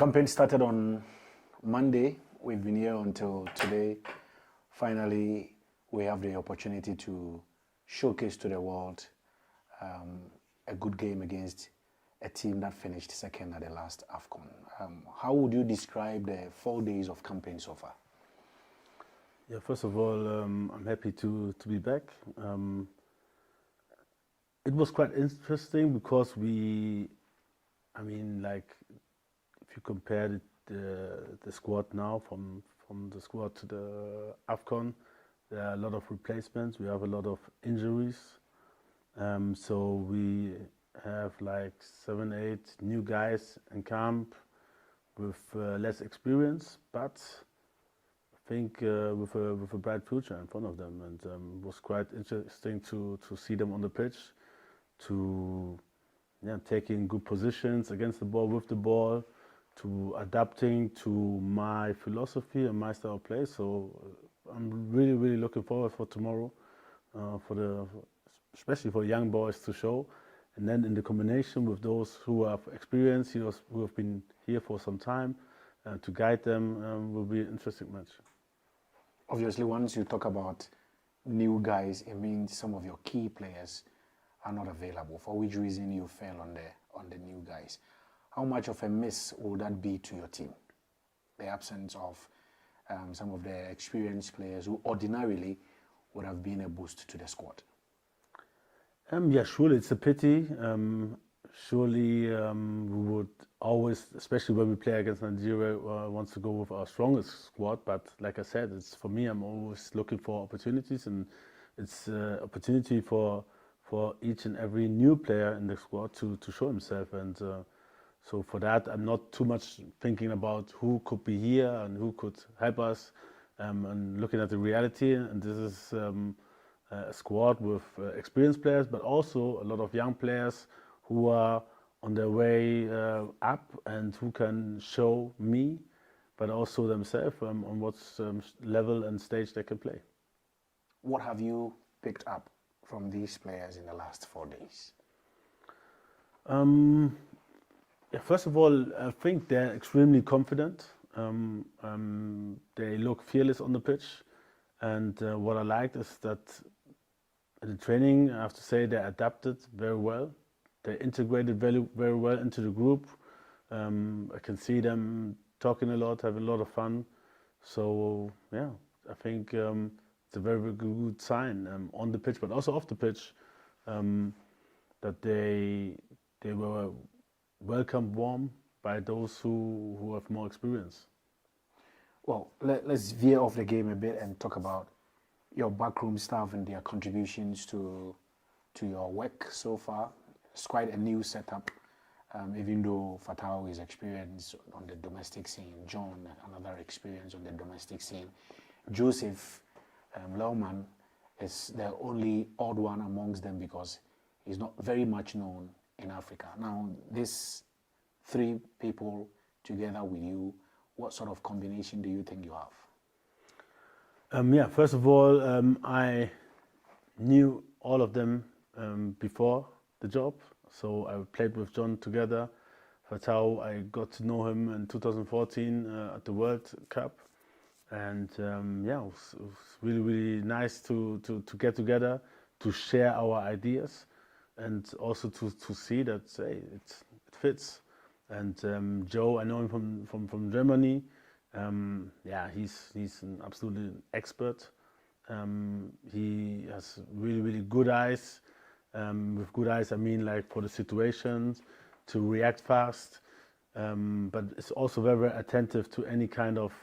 Campaign started on Monday. We've been here until today. Finally, we have the opportunity to showcase to the world a good game against a team that finished second at the last AFCON. How would you describe the 4 days of campaign so far? Yeah, first of all, I'm happy to be back. It was quite interesting because if you compare the squad now from the squad to the AFCON, there are a lot of replacements. We have a lot of injuries. So we have like 7, 8 new guys in camp with less experience, but I think with a bright future in front of them. And it was quite interesting to see them on the pitch, to taking good positions against the ball, with the ball, to adapting to my philosophy and my style of play. So I'm really looking forward for tomorrow, especially for young boys to show. And then in the combination with those who have experience, who have been here for some time, to guide them will be an interesting match. Obviously, once you talk about new guys, it means some of your key players are not available. For which reason you fell on the new guys? How much of a miss will that be to your team? The absence of some of the experienced players who ordinarily would have been a boost to the squad. Yeah, surely it's a pity. Surely we would always, especially when we play against Nigeria, wants to go with our strongest squad. But like I said, it's for me. I'm always looking for opportunities, and it's opportunity for each and every new player in the squad to show himself. And so for that, I'm not too much thinking about who could be here and who could help us. And looking at the reality, and this is a squad with experienced players, but also a lot of young players who are on their way up and who can show me, but also themselves on what level and stage they can play. What have you picked up from these players in the last 4 days? Yeah, first of all, I think they're extremely confident. They look fearless on the pitch, and what I liked is that in the training, I have to say, they adapted very well. They integrated very well into the group. I can see them talking a lot, having a lot of fun. So yeah, I think it's a very good sign on the pitch, but also off the pitch, that they were welcomed warm by those who have more experience. Well, let's veer off the game a bit and talk about your backroom staff and their contributions to your work so far. It's quite a new setup, even though Fatao is experienced on the domestic scene, John another experience on the domestic scene. Joseph Leumann is the only odd one amongst them because he's not very much known in Africa. Now, these 3 people together with you, what sort of combination do you think you have? Yeah, first of all, I knew all of them before the job. So I played with John together. Fatao, I got to know him in 2014 at the World Cup. And yeah, it was really nice to get together, to share our ideas, and also to see that it fits. And Joe, I know him from Germany. Yeah, he's an absolutely expert. He has really good eyes. With good eyes, I mean like for the situations, to react fast. But it's also very attentive to any kind of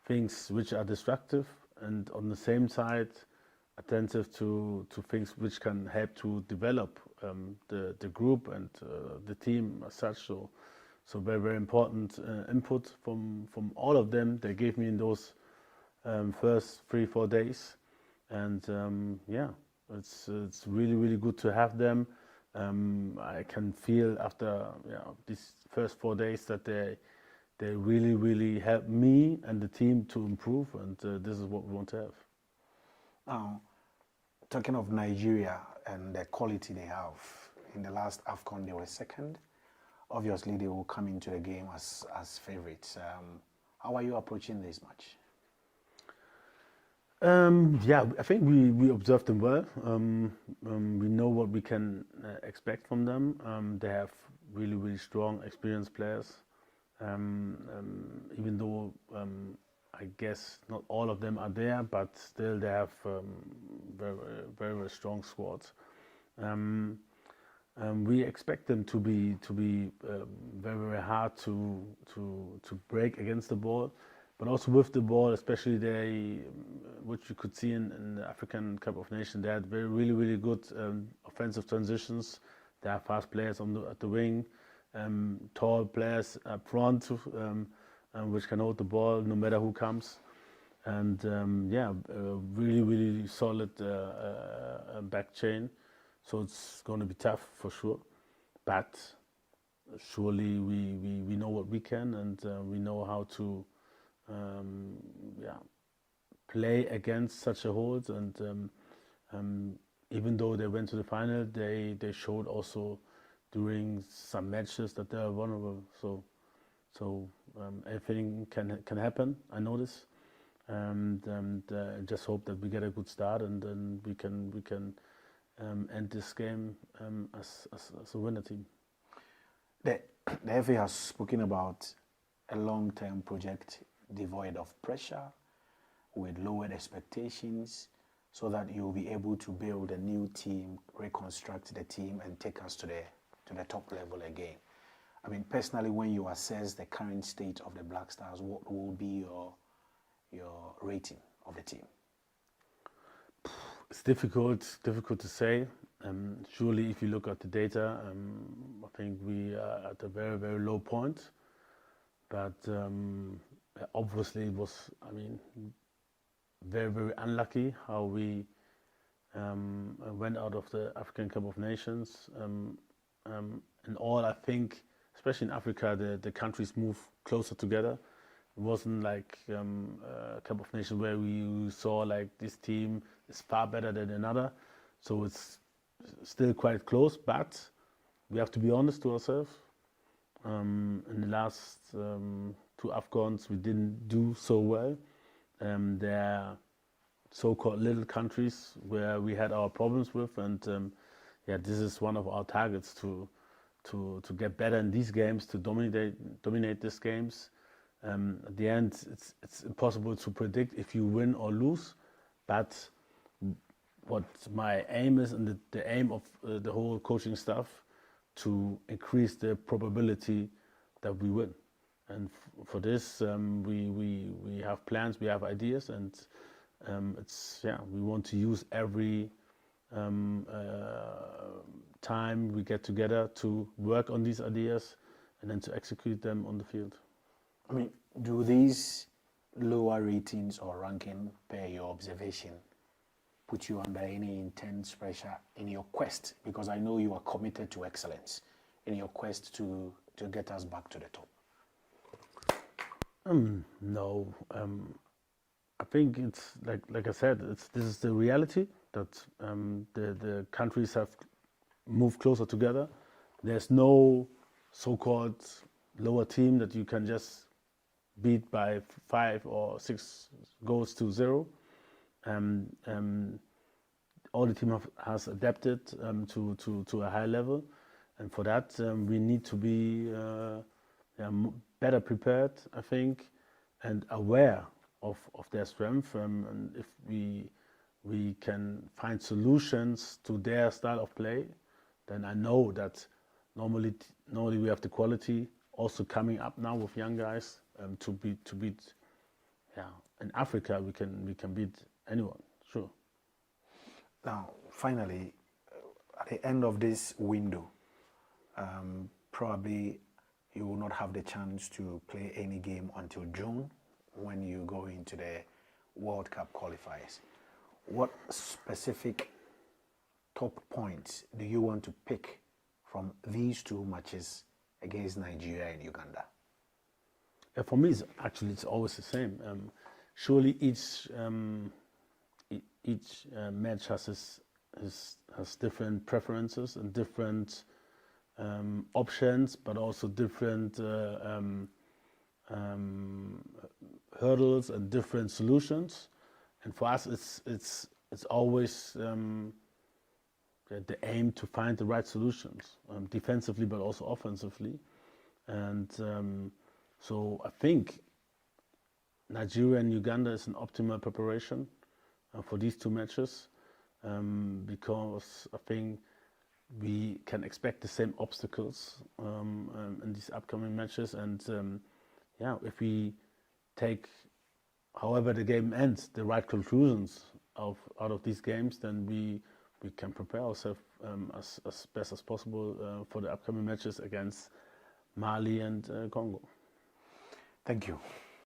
things which are destructive, and on the same side, attentive to things which can help to develop the group and the team as such. So very important input from all of them. They gave me in those first 3-4 days, and yeah, it's really good to have them. I can feel after these first 4 days that they really help me and the team to improve, and this is what we want to have. Now, talking of Nigeria and the quality they have, in the last AFCON they were second. obviously they will come into the game as favorites. How are you approaching this match? Yeah, I think we observed them well. We know what we can expect from them. They have really strong, experienced players. Even though I guess not all of them are there, but still they have very strong squads. We expect them to be very hard to break against the ball, but also with the ball, especially they, which you could see in the African Cup of Nations, they had really good offensive transitions. They have fast players at the wing, tall players up front, which can hold the ball no matter who comes, and really solid back chain. So it's going to be tough for sure, but surely we know what we can, and we know how to play against such a hold. And even though they went to the final, they showed also during some matches that they are vulnerable. So everything can happen. I know this, and just hope that we get a good start, and then we can end this game as a winner team. The FA has spoken about a long-term project devoid of pressure, with lowered expectations, so that you'll be able to build a new team, reconstruct the team, and take us to the top level again. I mean, personally, when you assess the current state of the Black Stars, what will be your rating of the team? It's difficult to say. Surely, if you look at the data, I think we are at a very low point. But obviously, it was, I mean, very unlucky how we went out of the African Cup of Nations. In all, I think, especially in Africa, the countries move closer together. It wasn't like a Cup of Nations where we saw like this team is far better than another. So it's still quite close, but we have to be honest to ourselves. In the last two AFCONs, we didn't do so well. They're so-called little countries where we had our problems with, and this is one of our targets to get better in these games, to dominate these games. At the end, it's impossible to predict if you win or lose, but what my aim is, and the aim of the whole coaching staff, to increase the probability that we win. And for this, we have plans, we have ideas, and we want to use every time we get together to work on these ideas and then to execute them on the field. I mean, do these lower ratings or ranking, per your observation, put you under any intense pressure in your quest? Because I know you are committed to excellence in your quest to get us back to the top. No, I think it's like I said, this is the reality that the countries have moved closer together. There's no so-called lower team that you can just beat by 5 or 6 goals to 0. All the team has adapted to a high level, and for that we need to be better prepared, I think, and aware of their strength. And if we can find solutions to their style of play, then I know that normally we have the quality also coming up now with young guys to beat. In Africa we can beat anyone, sure. Now, finally, at the end of this window, probably you will not have the chance to play any game until June, when you go into the World Cup qualifiers. What specific top points do you want to pick from these two matches against Nigeria and Uganda? For me, it's always the same. Surely each match has different preferences and different options, but also different hurdles and different solutions. And for us, it's always the aim to find the right solutions, defensively but also offensively. And so I think Nigeria and Uganda is an optimal preparation for these two matches, because I think we can expect the same obstacles in these upcoming matches. And yeah, if we take, however the game ends, the right conclusions out of these games, then we can prepare ourselves as best as possible for the upcoming matches against Mali and Congo. Thank you.